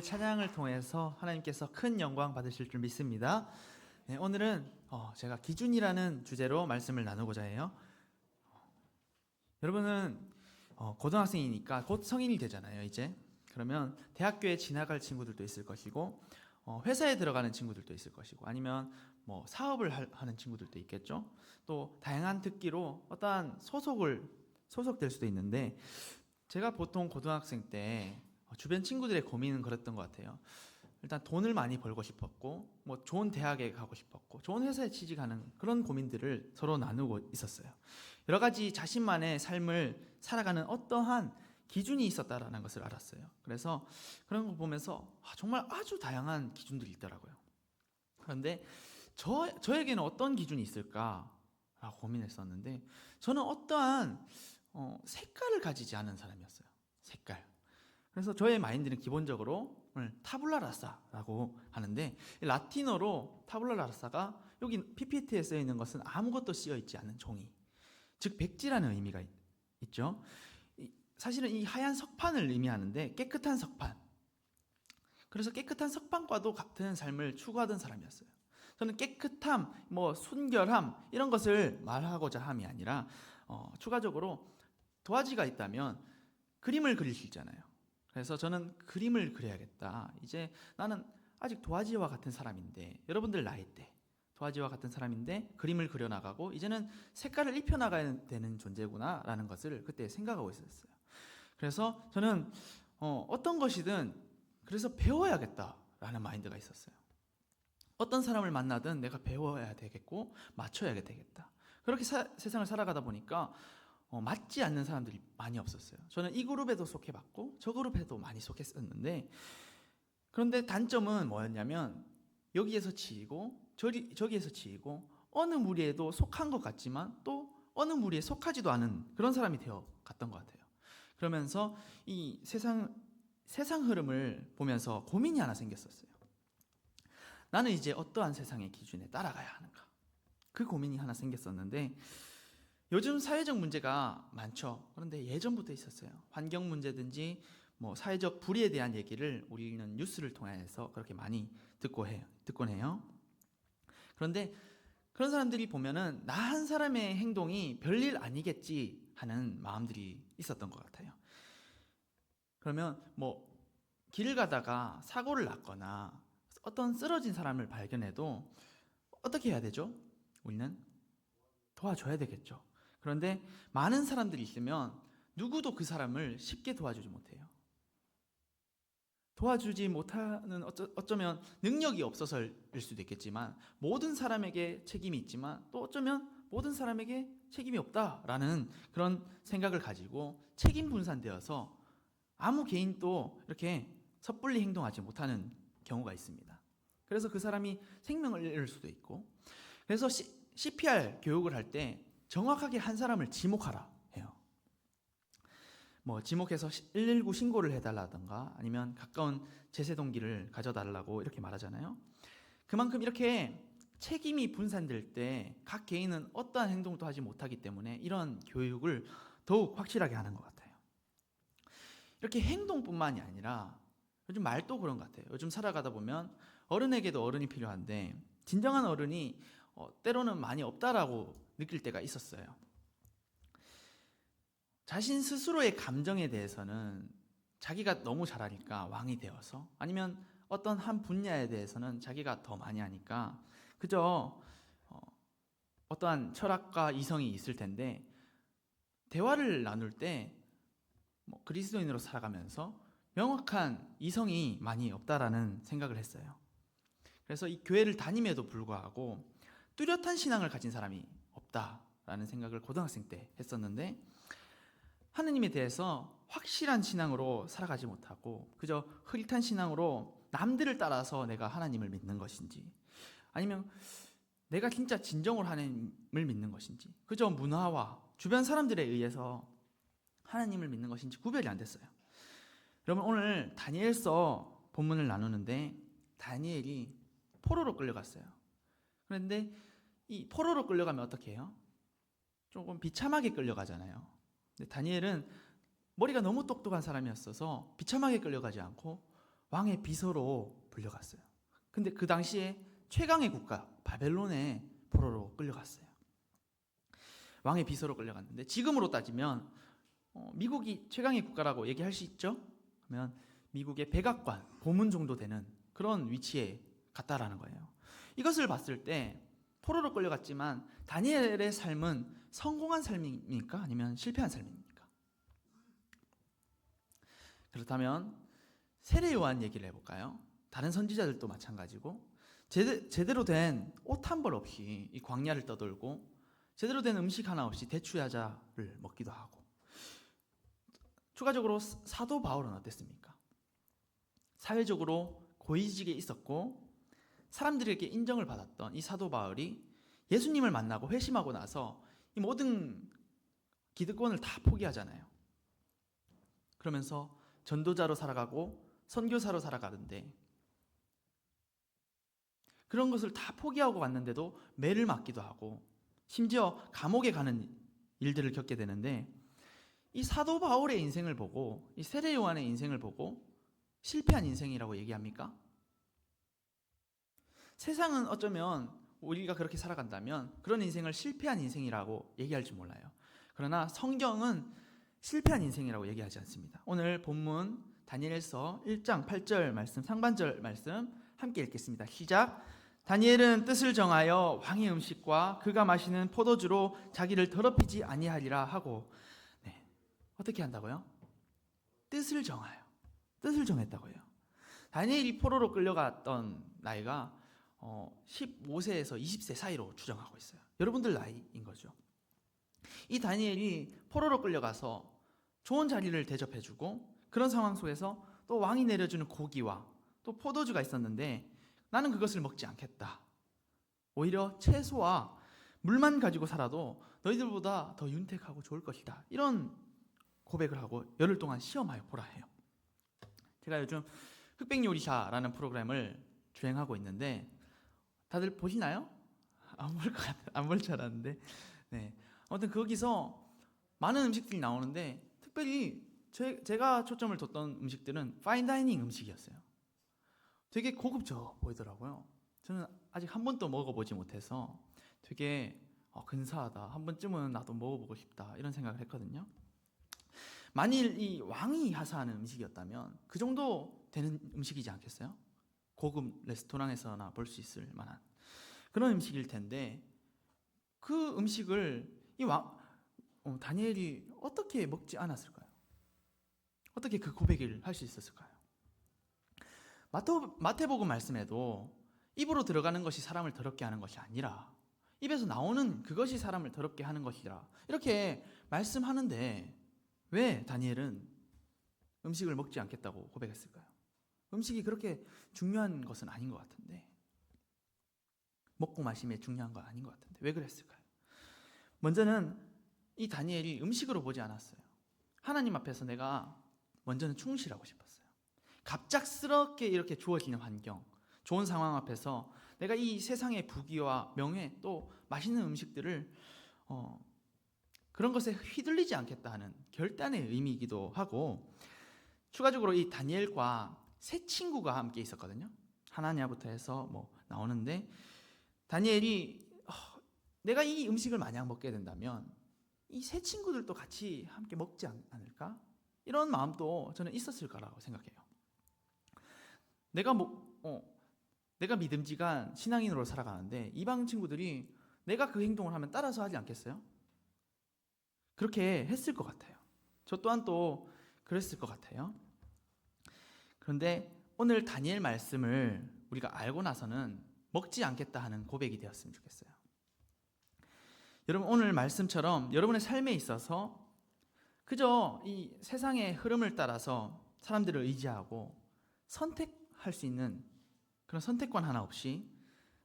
찬양을 통해서 하나님께서 큰 영광 받으실 줄 믿습니다. 네, 오늘은 제가 기준이라는 주제로 말씀을 나누고자 해요. 여러분은 고등학생이니까 곧 성인이 되잖아요, 이제. 그러면 대학교에 지나갈 친구들도 있을 것이고, 회사에 들어가는 친구들도 있을 것이고, 아니면 뭐 사업을 하는 친구들도 있겠죠. 또 다양한 특기로 어떠한 소속될 수도 있는데, 제가 보통 고등학생 때 주변 친구들의 고민은 그랬던 것 같아요. 일단 돈을 많이 벌고 싶었고, 뭐 좋은 대학에 가고 싶었고, 좋은 회사에 취직하는 그런 고민들을 서로 나누고 있었어요. 여러 가지 자신만의 삶을 살아가는 어떠한 기준이 있었다라는 것을 알았어요. 그래서 그런 거 보면서 정말 아주 다양한 기준들이 있더라고요. 그런데 저에게는 어떤 기준이 있을까라고 고민했었는데, 저는 어떠한 색깔을 가지지 않은 사람이었어요. 색깔. 그래서 저의 마인드는 기본적으로 오늘 타블라라사라고 하는데, 라틴어로 타블라라사가 여기 PPT에 쓰여 있는 것은 아무것도 쓰여 있지 않은 종이, 즉 백지라는 의미가 있죠. 사실은 이 하얀 석판을 의미하는데 깨끗한 석판. 그래서 깨끗한 석판과도 같은 삶을 추구하던 사람이었어요. 저는 깨끗함, 뭐 순결함 이런 것을 말하고자 함이 아니라 추가적으로 도화지가 있다면 그림을 그릴 수 있잖아요. 그래서 저는 그림을 그려야겠다. 이제 나는 아직 도화지와 같은 사람인데, 여러분들 나이 때 도화지와 같은 사람인데 그림을 그려나가고 이제는 색깔을 입혀나가야 되는 존재구나 라는 것을 그때 생각하고 있었어요. 그래서 저는 어떤 것이든 그래서 배워야겠다라는 마인드가 있었어요. 어떤 사람을 만나든 내가 배워야 되겠고 맞춰야 되겠다. 그렇게 세상을 살아가다 보니까 맞지 않는 사람들이 많이 없었어요. 저는 이 그룹에도 속해봤고 저 그룹에도 많이 속했었는데, 그런데 단점은 뭐였냐면 여기에서 치이고 저기에서 치이고 어느 무리에도 속한 것 같지만 또 어느 무리에 속하지도 않은 그런 사람이 되어 갔던 것 같아요. 그러면서 이 세상 흐름을 보면서 고민이 하나 생겼었어요. 나는 이제 어떠한 세상의 기준에 따라가야 하는가? 그 고민이 하나 생겼었는데, 요즘 사회적 문제가 많죠. 그런데 예전부터 있었어요. 환경 문제든지 뭐 사회적 불의에 대한 얘기를 우리는 뉴스를 통해서 그렇게 많이 듣곤 해요. 그런데 그런 사람들이 보면은 나 한 사람의 행동이 별일 아니겠지 하는 마음들이 있었던 것 같아요. 그러면 뭐 길을 가다가 사고를 났거나 어떤 쓰러진 사람을 발견해도 어떻게 해야 되죠? 우리는 도와줘야 되겠죠. 그런데 많은 사람들이 있으면 누구도 그 사람을 쉽게 도와주지 못해요. 도와주지 못하는 어쩌면 능력이 없어서일 수도 있겠지만, 모든 사람에게 책임이 있지만 또 어쩌면 모든 사람에게 책임이 없다라는 그런 생각을 가지고 책임 분산되어서 아무 개인도 이렇게 섣불리 행동하지 못하는 경우가 있습니다. 그래서 그 사람이 생명을 잃을 수도 있고, 그래서 CPR 교육을 할 때 정확하게 한 사람을 지목하라 해요. 뭐 지목해서 119 신고를 해달라던가 아니면 가까운 제세동기를 가져달라고 이렇게 말하잖아요. 그만큼 이렇게 책임이 분산될 때 각 개인은 어떠한 행동도 하지 못하기 때문에 이런 교육을 더욱 확실하게 하는 것 같아요. 이렇게 행동뿐만이 아니라 요즘 말도 그런 것 같아요. 요즘 살아가다 보면 어른에게도 어른이 필요한데 진정한 어른이 때로는 많이 없다라고 느낄 때가 있었어요. 자신 스스로의 감정에 대해서는 자기가 너무 잘 아니까 왕이 되어서, 아니면 어떤 한 분야에 대해서는 자기가 더 많이 아니까 그저 어떠한 철학과 이성이 있을 텐데, 대화를 나눌 때 뭐 그리스도인으로 살아가면서 명확한 이성이 많이 없다라는 생각을 했어요. 그래서 이 교회를 다님에도 불구하고 뚜렷한 신앙을 가진 사람이 없다라는 생각을 고등학생 때 했었는데, 하느님에 대해서 확실한 신앙으로 살아가지 못하고 그저 흐릿한 신앙으로 남들을 따라서 내가 하나님을 믿는 것인지, 아니면 내가 진짜 진정으로 하나님을 믿는 것인지, 그저 문화와 주변 사람들에 의해서 하나님을 믿는 것인지 구별이 안 됐어요. 여러분, 오늘 다니엘서 본문을 나누는데 다니엘이 포로로 끌려갔어요. 그런데 이 포로로 끌려가면 어떻게 해요? 조금 비참하게 끌려가잖아요. 근데 다니엘은 머리가 너무 똑똑한 사람이었어서 비참하게 끌려가지 않고 왕의 비서로 불려갔어요. 근데 그 당시에 최강의 국가 바벨론의 포로로 끌려갔어요. 왕의 비서로 끌려갔는데 지금으로 따지면 미국이 최강의 국가라고 얘기할 수 있죠? 그러면 미국의 백악관, 고문 정도 되는 그런 위치에 갔다라는 거예요. 이것을 봤을 때 포로로 끌려갔지만 다니엘의 삶은 성공한 삶입니까? 아니면 실패한 삶입니까? 그렇다면 세례 요한 얘기를 해볼까요? 다른 선지자들도 마찬가지고 제대로 된 옷 한 벌 없이 이 광야를 떠돌고 제대로 된 음식 하나 없이 대추야자를 먹기도 하고 추가적으로 사도 바울은 어땠습니까? 사회적으로 고위직에 있었고 사람들에게 인정을 받았던 이 사도 바울이 예수님을 만나고 회심하고 나서 이 모든 기득권을 다 포기하잖아요. 그러면서 전도자로 살아가고 선교사로 살아가는데 그런 것을 다 포기하고 왔는데도 매를 맞기도 하고 심지어 감옥에 가는 일들을 겪게 되는데 이 사도 바울의 인생을 보고 이 세례 요한의 인생을 보고 실패한 인생이라고 얘기합니까? 세상은 어쩌면 우리가 그렇게 살아간다면 그런 인생을 실패한 인생이라고 얘기할지 몰라요. 그러나 성경은 실패한 인생이라고 얘기하지 않습니다. 오늘 본문 다니엘서 1장 8절 말씀 상반절 말씀 함께 읽겠습니다. 시작. 다니엘은 뜻을 정하여 왕의 음식과 그가 마시는 포도주로 자기를 더럽히지 아니하리라 하고 어떻게 한다고요? 뜻을 정하여. 뜻을 정했다고요. 다니엘이 포로로 끌려갔던 나이가 15세에서 20세 사이로 추정하고 있어요. 여러분들 나이인 거죠. 이 다니엘이 포로로 끌려가서 좋은 자리를 대접해주고 그런 상황 속에서 또 왕이 내려주는 고기와 또 포도주가 있었는데 나는 그것을 먹지 않겠다. 오히려 채소와 물만 가지고 살아도 너희들보다 더 윤택하고 좋을 것이다. 이런 고백을 하고 열흘 동안 시험하여 보라 해요. 제가 요즘 흑백요리사라는 프로그램을 주행하고 있는데 다들 보시나요? 안 볼 줄 알았는데 아무튼 거기서 많은 음식들이 나오는데 특별히 제가 초점을 뒀던 음식들은 파인다이닝 음식이었어요. 되게 고급져 보이더라고요. 저는 아직 한 번도 먹어보지 못해서 되게 근사하다. 한 번쯤은 나도 먹어보고 싶다. 이런 생각을 했거든요. 만일 이 왕이 하사하는 음식이었다면 그 정도 되는 음식이지 않겠어요? 고급 레스토랑에서나 볼 수 있을 만한 그런 음식일 텐데 그 음식을 이 다니엘이 어떻게 먹지 않았을까요? 어떻게 그 고백을 할 수 있었을까요? 마태복음 말씀에도 입으로 들어가는 것이 사람을 더럽게 하는 것이 아니라 입에서 나오는 그것이 사람을 더럽게 하는 것이라 이렇게 말씀하는데 왜 다니엘은 음식을 먹지 않겠다고 고백했을까요? 음식이 그렇게 중요한 것은 아닌 것 같은데 먹고 마심이 중요한 건 아닌 것 같은데 왜 그랬을까요? 먼저는 이 다니엘이 음식으로 보지 않았어요. 하나님 앞에서 내가 먼저는 충실하고 싶었어요. 갑작스럽게 이렇게 주어지는 환경, 좋은 상황 앞에서 내가 이 세상의 부귀와 명예 또 맛있는 음식들을 그런 것에 휘둘리지 않겠다 하는 결단의 의미이기도 하고 추가적으로 이 다니엘과 세 친구가 함께 있었거든요. 하나냐부터 해서 나오는데 다니엘이 내가 이 음식을 만약 먹게 된다면 이 세 친구들도 같이 함께 먹지 않을까? 이런 마음도 저는 있었을 거라고 생각해요. 내가 믿음직한 신앙인으로 살아가는데 이방 친구들이 내가 그 행동을 하면 따라서 하지 않겠어요? 그렇게 했을 것 같아요. 저 또한 또 그랬을 것 같아요. 그런데 오늘 다니엘 말씀을 우리가 알고 나서는 먹지 않겠다 하는 고백이 되었으면 좋겠어요. 여러분 오늘 말씀처럼 여러분의 삶에 있어서 그저 이 세상의 흐름을 따라서 사람들을 의지하고 선택할 수 있는 그런 선택권 하나 없이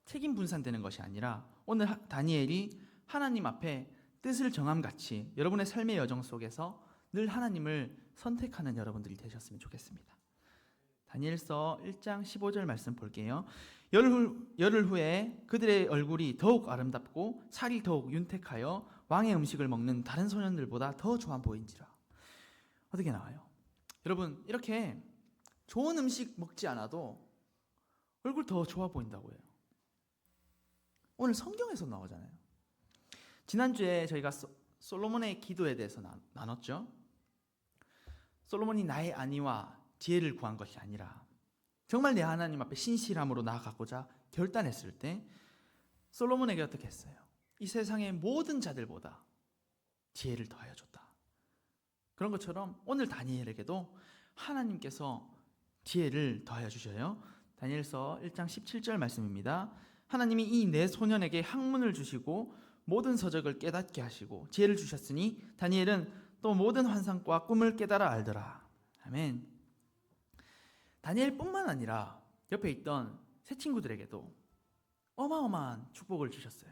책임 분산되는 것이 아니라 오늘 다니엘이 하나님 앞에 뜻을 정함같이 여러분의 삶의 여정 속에서 늘 하나님을 선택하는 여러분들이 되셨으면 좋겠습니다. 다니엘서 1장 15절 말씀 볼게요. 열흘 후에 그들의 얼굴이 더욱 아름답고 살이 더욱 윤택하여 왕의 음식을 먹는 다른 소년들보다 더 좋아 보인지라. 어떻게 나와요? 여러분 이렇게 좋은 음식 먹지 않아도 얼굴 더 좋아 보인다고 해요. 오늘 성경에서 나오잖아요. 지난주에 저희가 솔로몬의 기도에 대해서 나눴죠. 솔로몬이 나의 안위와 지혜를 구한 것이 아니라 정말 내 하나님 앞에 신실함으로 나아가고자 결단했을 때 솔로몬에게 어떻게 했어요? 이 세상의 모든 자들보다 지혜를 더하여 줬다. 그런 것처럼 오늘 다니엘에게도 하나님께서 지혜를 더하여 주셔요. 다니엘서 1장 17절 말씀입니다. 하나님이 이 네 소년에게 학문을 주시고 모든 서적을 깨닫게 하시고 지혜를 주셨으니 다니엘은 또 모든 환상과 꿈을 깨달아 알더라. 아멘. 다니엘뿐만 아니라 옆에 있던 세 친구들에게도 어마어마한 축복을 주셨어요.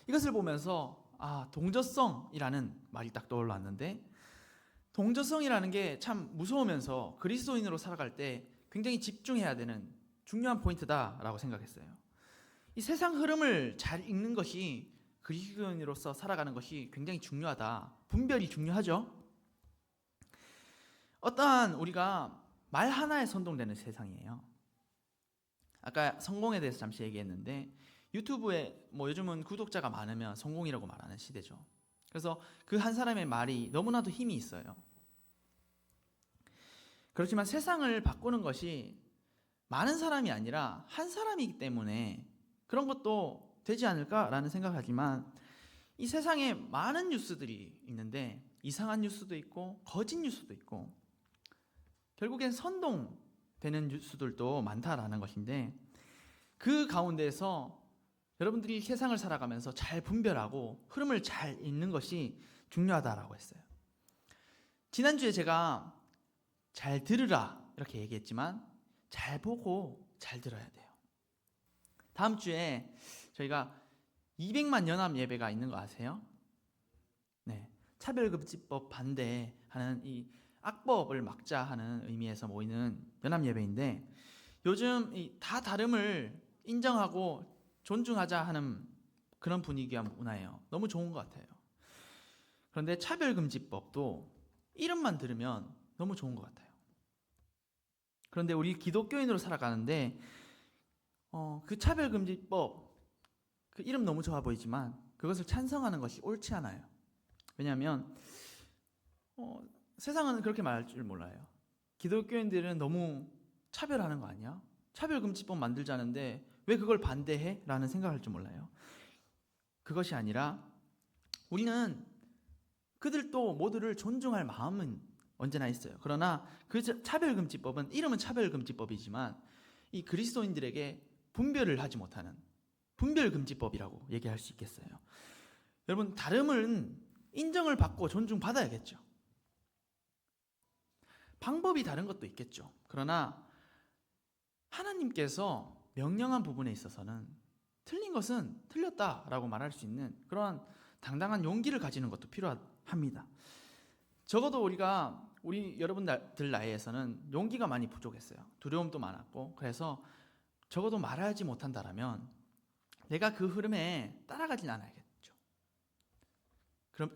이것을 보면서 동저성이라는 말이 딱 떠올랐는데, 동저성이라는 게 참 무서우면서 그리스도인으로 살아갈 때 굉장히 집중해야 되는 중요한 포인트다라고 생각했어요. 이 세상 흐름을 잘 읽는 것이 그리스도인으로서 살아가는 것이 굉장히 중요하다. 분별이 중요하죠. 어떠한 우리가 말 하나에 선동되는 세상이에요. 아까 성공에 대해서 잠시 얘기했는데 유튜브에 요즘은 구독자가 많으면 성공이라고 말하는 시대죠. 그래서 그 한 사람의 말이 너무나도 힘이 있어요. 그렇지만 세상을 바꾸는 것이 많은 사람이 아니라 한 사람이기 때문에 그런 것도 되지 않을까라는 생각하지만, 이 세상에 많은 뉴스들이 있는데 이상한 뉴스도 있고 거짓 뉴스도 있고 결국엔 선동되는 뉴스들도 많다라는 것인데, 그 가운데에서 여러분들이 세상을 살아가면서 잘 분별하고 흐름을 잘 읽는 것이 중요하다라고 했어요. 지난주에 제가 잘 들으라 이렇게 얘기했지만 잘 보고 잘 들어야 돼요. 다음 주에 저희가 200만 연합 예배가 있는 거 아세요? 네, 차별금지법 반대하는 이 악법을 막자 하는 의미에서 모이는 연합 예배인데, 요즘 다 다름을 인정하고 존중하자 하는 그런 분위기와 문화예요. 너무 좋은 것 같아요. 그런데 차별금지법도 이름만 들으면 너무 좋은 것 같아요. 그런데 우리 기독교인으로 살아가는데 그 차별금지법 그 이름 너무 좋아 보이지만 그것을 찬성하는 것이 옳지 않아요. 왜냐하면 세상은 그렇게 말할 줄 몰라요. 기독교인들은 너무 차별하는 거 아니야? 차별금지법 만들자는데 왜 그걸 반대해? 라는 생각할 줄 몰라요. 그것이 아니라 우리는 그들도 모두를 존중할 마음은 언제나 있어요. 그러나 그 차별금지법은 이름은 차별금지법이지만 이 그리스도인들에게 분별을 하지 못하는 분별금지법이라고 얘기할 수 있겠어요. 여러분, 다름은 인정을 받고 존중받아야겠죠. 방법이 다른 것도 있겠죠. 그러나 하나님께서 명령한 부분에 있어서는 틀린 것은 틀렸다라고 말할 수 있는 그러한 당당한 용기를 가지는 것도 필요합니다. 적어도 우리 여러분들 나이에서는 용기가 많이 부족했어요. 두려움도 많았고, 그래서 적어도 말하지 못한다라면 내가 그 흐름에 따라가진 않아야겠죠.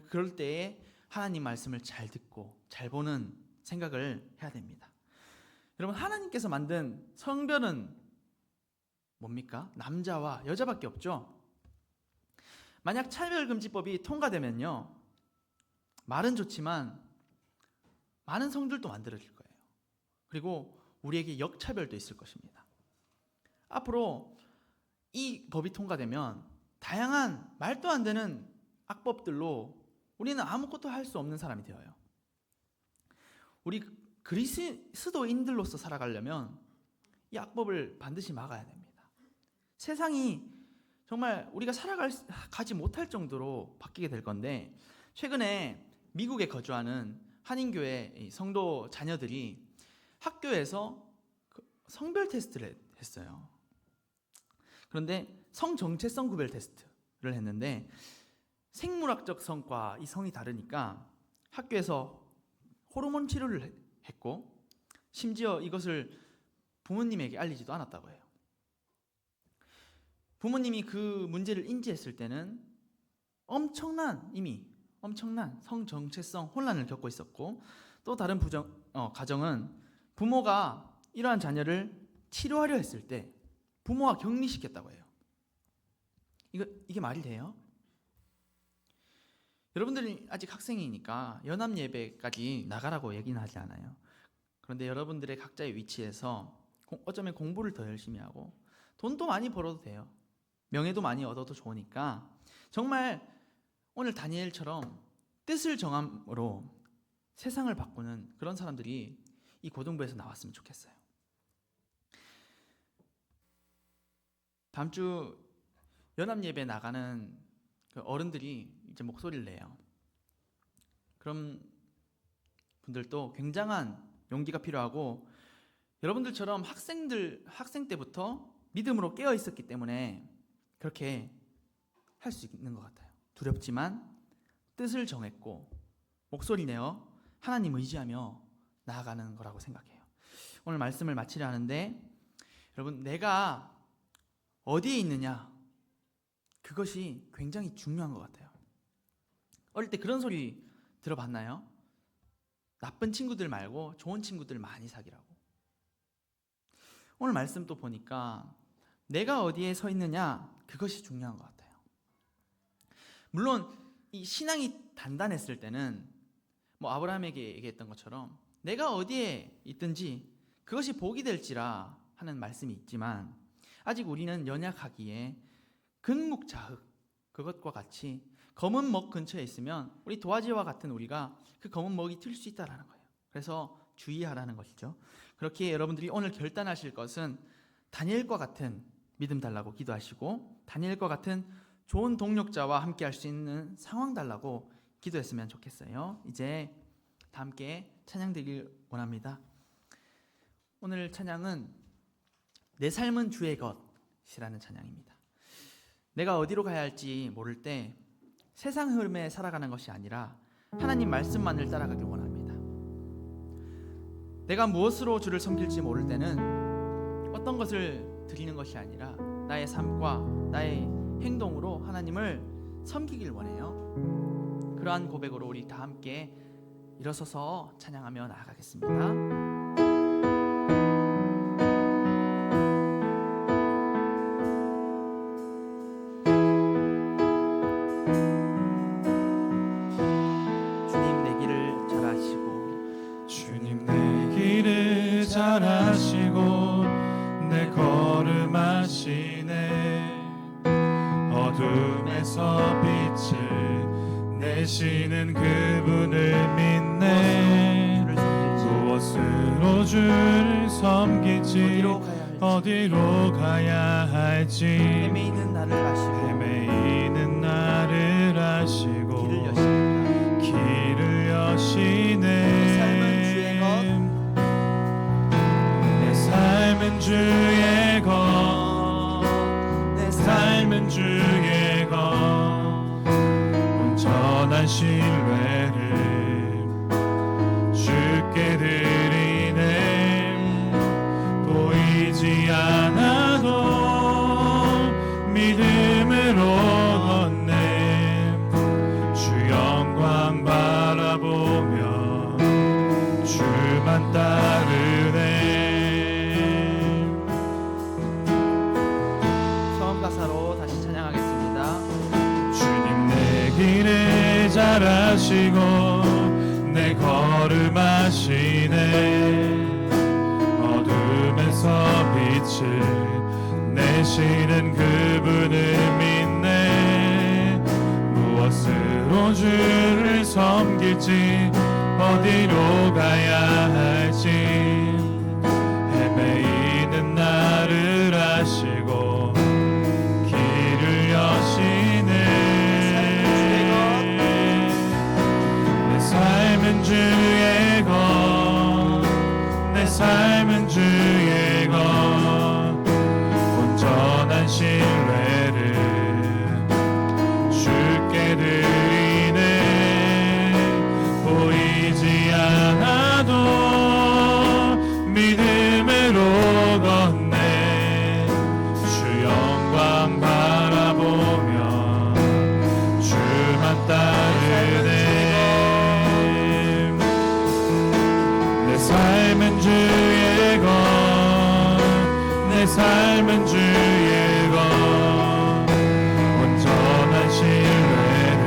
그럴 때에 하나님 말씀을 잘 듣고 잘 보는 생각을 해야 됩니다. 여러분, 하나님께서 만든 성별은 뭡니까? 남자와 여자밖에 없죠. 만약 차별금지법이 통과되면요, 말은 좋지만 많은 성들도 만들어질 거예요. 그리고 우리에게 역차별도 있을 것입니다. 앞으로 이 법이 통과되면 다양한 말도 안 되는 악법들로 우리는 아무것도 할 수 없는 사람이 되어요. 우리 그리스도인들로서 살아가려면 이 악법을 반드시 막아야 됩니다. 세상이 정말 우리가 살아가지 못할 정도로 바뀌게 될 건데, 최근에 미국에 거주하는 한인교회 성도 자녀들이 학교에서 성별 테스트를 했어요. 그런데 성정체성 구별 테스트를 했는데 생물학적 성과 이 성이 다르니까 학교에서 호르몬 치료를 했고, 심지어 이것을 부모님에게 알리지도 않았다고 해요. 부모님이 그 문제를 인지했을 때는 엄청난 성정체성 혼란을 겪고 있었고, 또 다른 가정은 부모가 이러한 자녀를 치료하려 했을 때 부모가 격리시켰다고 해요. 이게 말이 돼요? 여러분들이 아직 학생이니까 연합 예배까지 나가라고 얘기는 하지 않아요. 그런데 여러분들의 각자의 위치에서 어쩌면 공부를 더 열심히 하고 돈도 많이 벌어도 돼요. 명예도 많이 얻어도 좋으니까 정말 오늘 다니엘처럼 뜻을 정함으로 세상을 바꾸는 그런 사람들이 이 고등부에서 나왔으면 좋겠어요. 다음 주 연합 예배 나가는 그 어른들이 이제 목소리를 내요. 그럼 분들도 굉장한 용기가 필요하고, 여러분들처럼 학생 때부터 믿음으로 깨어 있었기 때문에 그렇게 할 수 있는 것 같아요. 두렵지만 뜻을 정했고 목소리 내어 하나님 의지하며 나아가는 거라고 생각해요. 오늘 말씀을 마치려 하는데, 여러분, 내가 어디에 있느냐, 그것이 굉장히 중요한 것 같아요. 어릴 때 그런 소리 들어봤나요? 나쁜 친구들 말고 좋은 친구들 많이 사귀라고. 오늘 말씀 또 보니까 내가 어디에 서 있느냐, 그것이 중요한 것 같아요. 물론 이 신앙이 단단했을 때는 아브라함에게 얘기했던 것처럼 내가 어디에 있든지 그것이 복이 될지라 하는 말씀이 있지만, 아직 우리는 연약하기에 근묵자흑, 그것과 같이 검은 먹 근처에 있으면 우리 도화지와 같은 우리가 그 검은 먹이 튈 수 있다라는 거예요. 그래서 주의하라는 것이죠. 그렇게 여러분들이 오늘 결단하실 것은 다니엘과 같은 믿음 달라고 기도하시고, 다니엘과 같은 좋은 동력자와 함께 할 수 있는 상황 달라고 기도했으면 좋겠어요. 이제 다 함께 찬양 드리길 원합니다. 오늘 찬양은 내 삶은 주의 것이라는 찬양입니다. 내가 어디로 가야 할지 모를 때 세상 흐름에 살아가는 것이 아니라 하나님 말씀만을 따라가길 원합니다. 내가 무엇으로 주를 섬길지 모를 때는 어떤 것을 드리는 것이 아니라 나의 삶과 나의 행동으로 하나님을 섬기길 원해요. 그러한 고백으로 우리 다 함께 일어서서 찬양하며 나아가겠습니다. 잘하시고 내 걸음하시네. 어둠에서 빛을 내시는 그분을 믿네. 무엇으로 주를 섬길지 어디로 가야 할지 헤매이는 나를 아시고 길을 여시네. 삶은 주의 것, 내 삶은 주의 것, 온전한 신뢰를 주께 드리네. 보이지 않아도 믿음으로 걷네. 주 영광 바라보며 주만 따르네. 길을 잘하시고 내 걸음하시네. 어둠에서 빛을 내시는 그분을 믿네. 무엇으로 주를 섬길지 어디로 가야 할지 헤매이는 나를 아시고 길을 여시네. 삶은 주의 것, 내 삶은 주의 것, 온전한 신뢰를 주께 드리네. 보이지 않아도 내 삶은 주의 것 온전한 신뢰를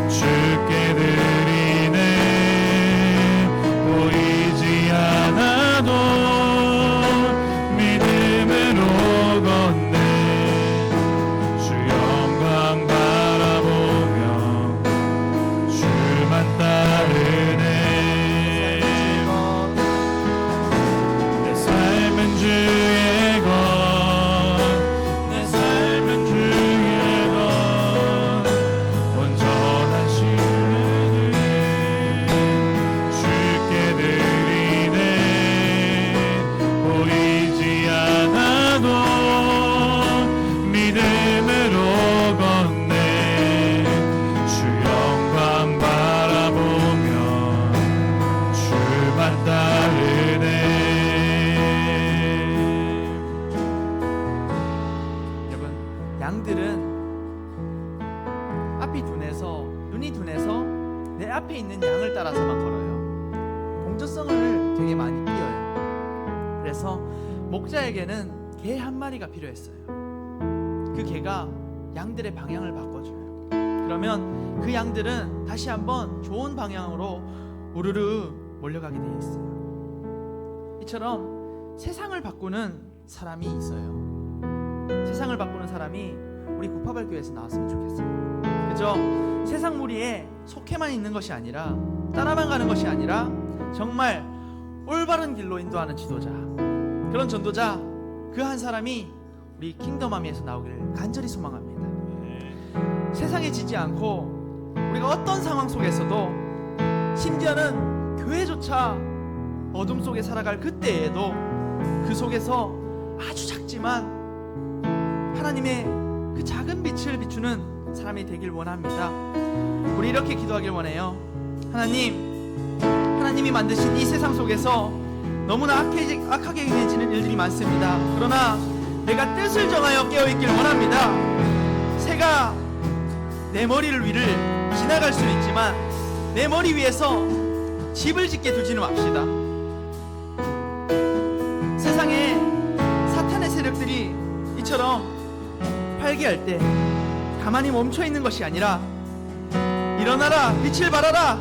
주께 드리네 보이지 않아도 믿음으로 걷네 주 영광 바라보며 주만 따르네 내 삶은 주의 것 내 삶은 주의 것 온전한 신뢰를 주께 드리네 보이지 않아도 믿음으로 걷네 주 영광 바라보며 주만 따르네 여러분, 양들은 앞이 둔해서 눈이 둔해서 내 앞에 있는 양을 따라서만 걸어요. 동저성을 되게 많이 띄어요. 그래서 목자에게는 개 한 마리가 필요했어요. 그 개가 양들의 방향을 바꿔줘요. 그러면 그 양들은 다시 한번 좋은 방향으로 우르르 몰려가게 되어 있어요. 이처럼 세상을 바꾸는 사람이 있어요. 세상을 바꾸는 사람이 우리 구파발 교회에서 나왔으면 좋겠어요. 그죠? 세상 무리에 속해만 있는 것이 아니라 따라만 가는 것이 아니라 정말 올바른 길로 인도하는 지도자, 그런 전도자 그 한 사람이 우리 킹덤아미에서 나오기를 간절히 소망합니다. 세상에 지지 않고 우리가 어떤 상황 속에서도 심지어는 교회조차 어둠 속에 살아갈 그때에도 그 속에서 아주 작지만 하나님의 그 작은 빛을 비추는 사람이 되길 원합니다. 우리 이렇게 기도하길 원해요. 하나님이 만드신 이 세상 속에서 너무나 악하게 행해지는 일들이 많습니다. 그러나 내가 뜻을 정하여 깨어있길 원합니다. 새가 내 머리를 위를 지나갈 수는 있지만 내 머리 위에서 집을 짓게 두지는 맙시다. 세상에 사탄의 세력들이 이처럼 활개할 때 가만히 멈춰있는 것이 아니라 일어나라 빛을 발하라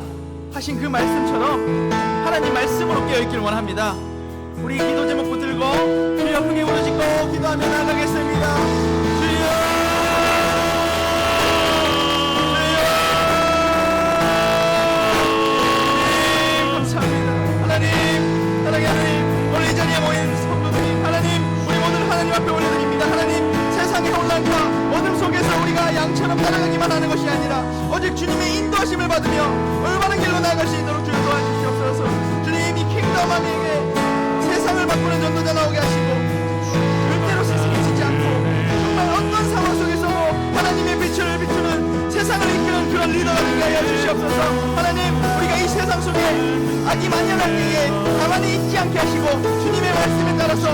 하신 그 말씀처럼 하나님 말씀으로 깨어있길 원합니다. 우리 기도 제목 붙들고 주여 크게 부르짖고 기도하며 나가겠습니다. 주여 감사합니다. 하나님 사랑의 하나님 오늘 이 자리에 모인 성도들이 하나님 우리 모두를 하나님 앞에 올려드립니다. 하나님 세상의 혼란과 어둠 속에서 우리가 양처럼 따라가기만 하는 것이 아니라 오직 주님의 인도하심을 받으며 올바른 길로 나아갈 수 있도록 주여 도와주시옵소서. 주님 이 킹덤아미에게 세상을 바꾸는 전도자 나오게 하시고 절대로 세상에 지지 않고 정말 어떤 상황 속에서도 하나님의 빛을 비추는 세상을 이끄는 그런 리더가 되게 하여 주시옵소서. 하나님 우리가 이 세상 속에 악이 만연할 때에 가만히 있지 않게 하시고 주님의 말씀에 따라서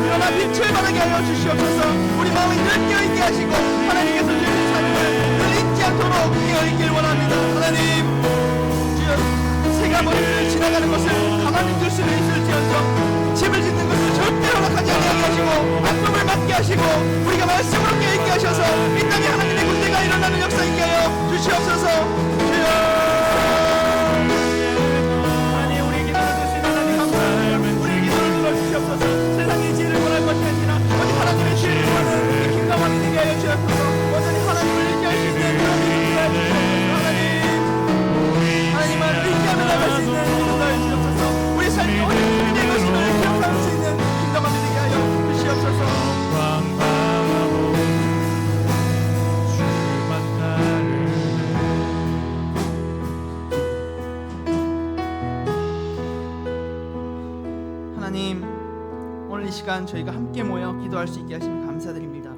일어나 빛을 발하게 하여 주시옵소서. 우리 마음이 늘 깨어있게 하시고 하나님께서 주신 삶을 늘 잊지 않도록 깨어있길 원합니다. 하나님 주여 새가 머리를 지나가는 것을 가만히 둘 수는 있을지언정 집을 짓는 것을 절대로 허락하지 아니하게 하시고 악동을 맞게 하시고 우리가 말씀으로 깨어있게 하셔서 이 땅에 하나님의 군대가 일어나는 역사 있게 하여 주시옵소서. 주여 하나님 우리 기도를 듣으시는 하나님 감사합니다. 우리 기도를 들어주시옵소서. 세상의 지혜를 원할 것이 아니라 오직 하나님의 지혜를 원하는 이 킹덤아미 되게 하여 주옵소서. 완전히 하나님을 의지할 수 있는 그런 믿음을 주옵소서. 하나님만 의지하며 나갈 수 있는 기도가 주옵소서. 우리 삶이 오직 주님의 것임을 기억할 수 있는 킹덤아미 되게 하여 주시옵소서. 하나님 오늘 이 시간 저희가 함께 모여 기도할 수 있게 하시면 감사드립니다.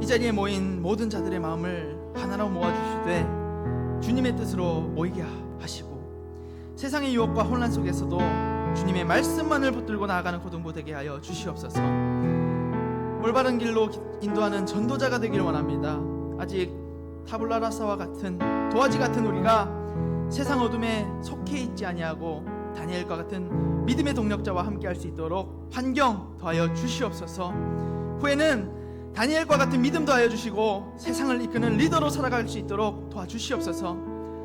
이 자리에 모인 모든 자들의 마음을 하나로 모아주시되 주님의 뜻으로 모이게 하시고 세상의 유혹과 혼란 속에서도 주님의 말씀만을 붙들고 나아가는 고등부 되게 하여 주시옵소서. 올바른 길로 인도하는 전도자가 되길 원합니다. 아직 타블라라사와 같은 도화지 같은 우리가 세상 어둠에 속해 있지 아니하고 다니엘과 같은 믿음의 동력자와 함께할 수 있도록 환경 더하여 주시옵소서. 후에는 다니엘과 같은 믿음 더하여 주시고 세상을 이끄는 리더로 살아갈 수 있도록 도와주시옵소서.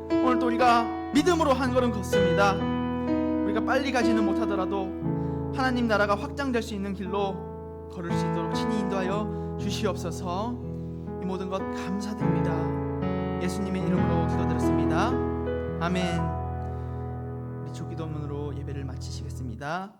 오늘 또 우리가 믿음으로 한 걸음 걷습니다. 우리가 빨리 가지는 못하더라도 하나님 나라가 확장될 수 있는 길로 걸을 수 있도록 친히 인도하여 주시옵소서. 이 모든 것 감사드립니다. 예수님의 이름으로 기도드렸습니다. 아멘. 우리 주기도문으로 예배를 마치시겠습니다.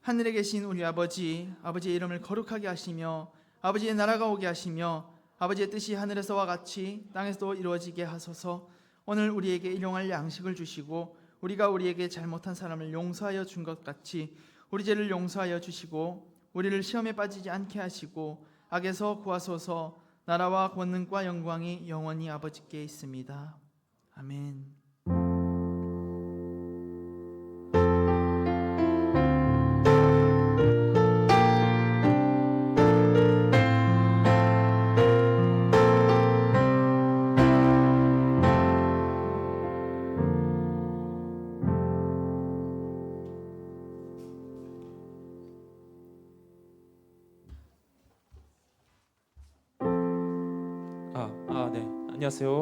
하늘에 계신 우리 아버지, 아버지의 이름을 거룩하게 하시며 아버지의 나라가 오게 하시며 아버지의 뜻이 하늘에서와 같이 땅에서도 이루어지게 하소서. 오늘 우리에게 일용할 양식을 주시고 우리가 우리에게 잘못한 사람을 용서하여 준 것 같이 우리 죄를 용서하여 주시고 우리를 시험에 빠지지 않게 하시고 악에서 구하소서. 나라와 권능과 영광이 영원히 아버지께 있습니다. 아멘. 네. 안녕하세요.